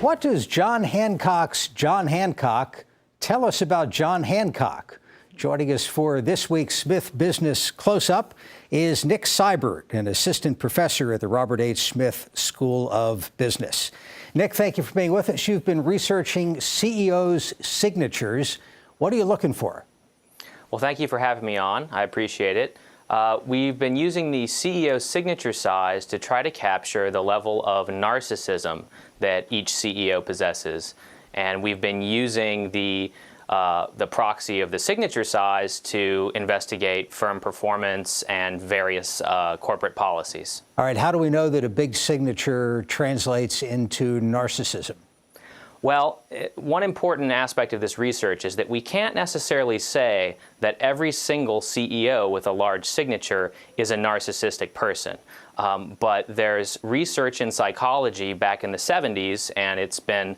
What does John Hancock's John Hancock tell us about John Hancock? Joining us for this week's Smith Business Close-Up is Nick Seybert, an assistant professor at the Robert H. Smith School of Business. Nick, thank you for being with us. You've been researching CEOs' signatures. What are you looking for? Well, thank you for having me on. I appreciate it. We've been using the CEO signature size to try to capture the level of narcissism that each CEO possesses. And we've been using the proxy of the signature size to investigate firm performance and various corporate policies. All right, how do we know that a big signature translates into narcissism? Well, one important aspect of this research is that we can't necessarily say that every single CEO with a large signature is a narcissistic person. But there's research in psychology back in the 70s, and it's been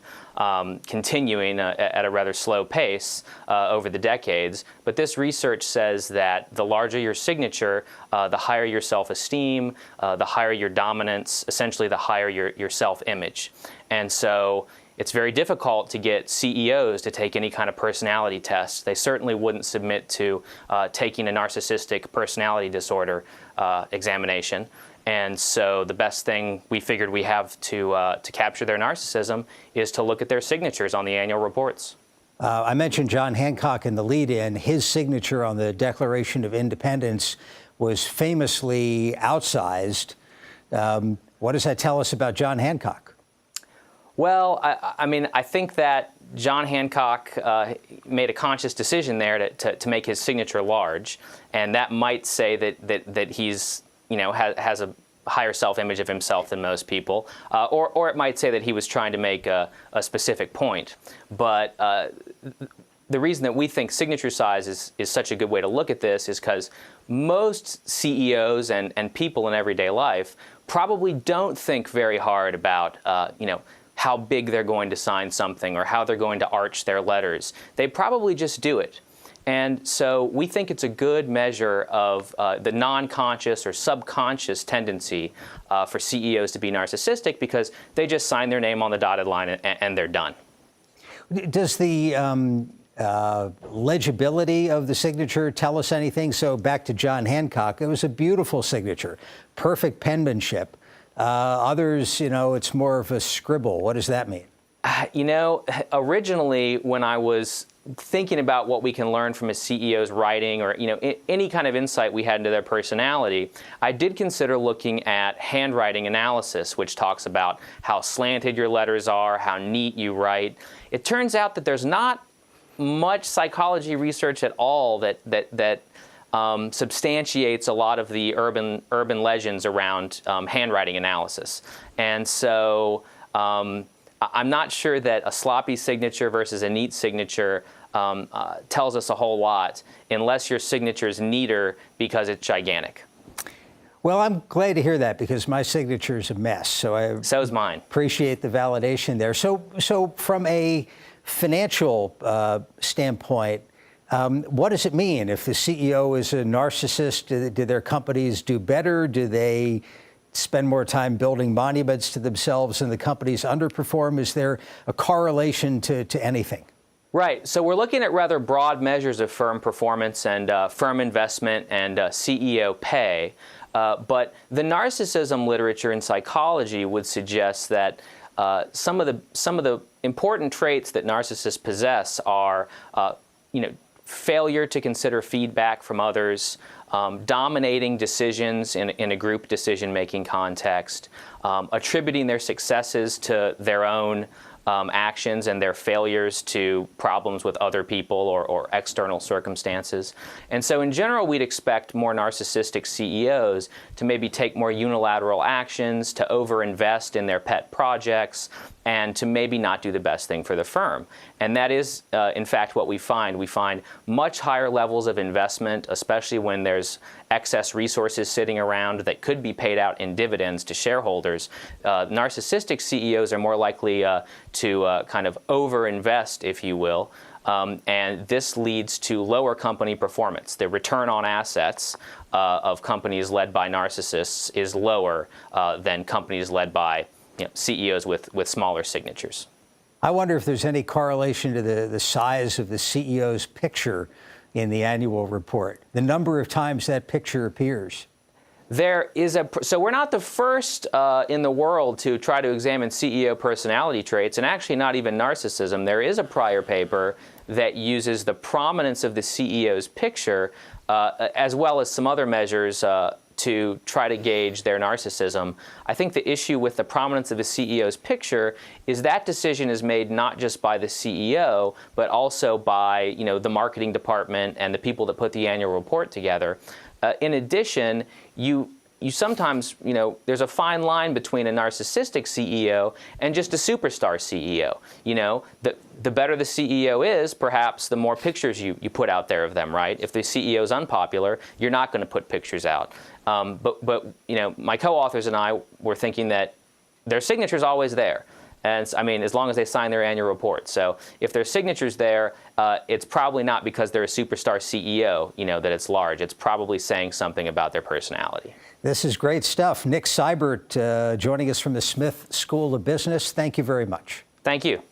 continuing at a rather slow pace over the decades. But this research says that the larger your signature, the higher your self-esteem, the higher your dominance, essentially the higher your self-image. And so it's very difficult to get CEOs to take any kind of personality test. They certainly wouldn't submit to taking a narcissistic personality disorder examination. And so the best thing we figured we have to capture their narcissism is to look at their signatures on the annual reports. I mentioned John Hancock in the lead-in. His signature on the Declaration of Independence was famously outsized. What does that tell us about John Hancock? Well, I think that John Hancock made a conscious decision there to make his signature large, and that might say that he's, has a higher self-image of himself than most people, or it might say that he was trying to make a specific point. But the reason that we think signature size is such a good way to look at this is because most CEOs and people in everyday life probably don't think very hard about, how big they're going to sign something or how they're going to arch their letters. They probably just do it. And so we think it's a good measure of the non-conscious or subconscious tendency for CEOs to be narcissistic because they just sign their name on the dotted line and they're done. Does the legibility of the signature tell us anything? So back to John Hancock, it was a beautiful signature, perfect penmanship. Others, it's more of a scribble. What does that mean? Originally, when I was thinking about what we can learn from a CEO's writing or, any kind of insight we had into their personality, I did consider looking at handwriting analysis, which talks about how slanted your letters are, how neat you write. It turns out that there's not much psychology research at all that substantiates a lot of the urban legends around handwriting analysis. And so I'm not sure that a sloppy signature versus a neat signature tells us a whole lot unless your signature is neater because it's gigantic. Well, I'm glad to hear that because my signature is a mess. So is mine. Appreciate the validation there. So from a financial standpoint, what does it mean if the CEO is a narcissist? Do their companies do better? Do they spend more time building monuments to themselves and the companies underperform? Is there a correlation to anything? Right. So we're looking at rather broad measures of firm performance and firm investment and CEO pay. But the narcissism literature in psychology would suggest that some of the important traits that narcissists possess are, failure to consider feedback from others, dominating decisions in a group decision-making context, attributing their successes to their own actions and their failures to problems with other people or external circumstances. And so in general, we'd expect more narcissistic CEOs to maybe take more unilateral actions, to overinvest in their pet projects, and to maybe not do the best thing for the firm. And that is, in fact, what we find. We find much higher levels of investment, especially when there's excess resources sitting around that could be paid out in dividends to shareholders. Narcissistic CEOs are more likely to kind of overinvest, if you will, and this leads to lower company performance. The return on assets of companies led by narcissists is lower than companies led by CEOs with smaller signatures. I wonder if there's any correlation to the size of the CEO's picture in the annual report, the number of times that picture appears. So we're not the first in the world to try to examine CEO personality traits, and actually not even narcissism. There is a prior paper that uses the prominence of the CEO's picture, as well as some other measures to try to gauge their narcissism. I think the issue with the prominence of the CEO's picture is that decision is made not just by the CEO, but also by the marketing department and the people that put the annual report together. In addition, you sometimes, there's a fine line between a narcissistic CEO and just a superstar CEO. The better the CEO is, perhaps the more pictures you put out there of them, right? If the CEO is unpopular, you're not going to put pictures out. But my co-authors and I were thinking that their signature's always there. And I mean, as long as they sign their annual report. So if their signature's there, it's probably not because they're a superstar CEO, that it's large. It's probably saying something about their personality. This is great stuff. Nick Seybert joining us from the Smith School of Business. Thank you very much. Thank you.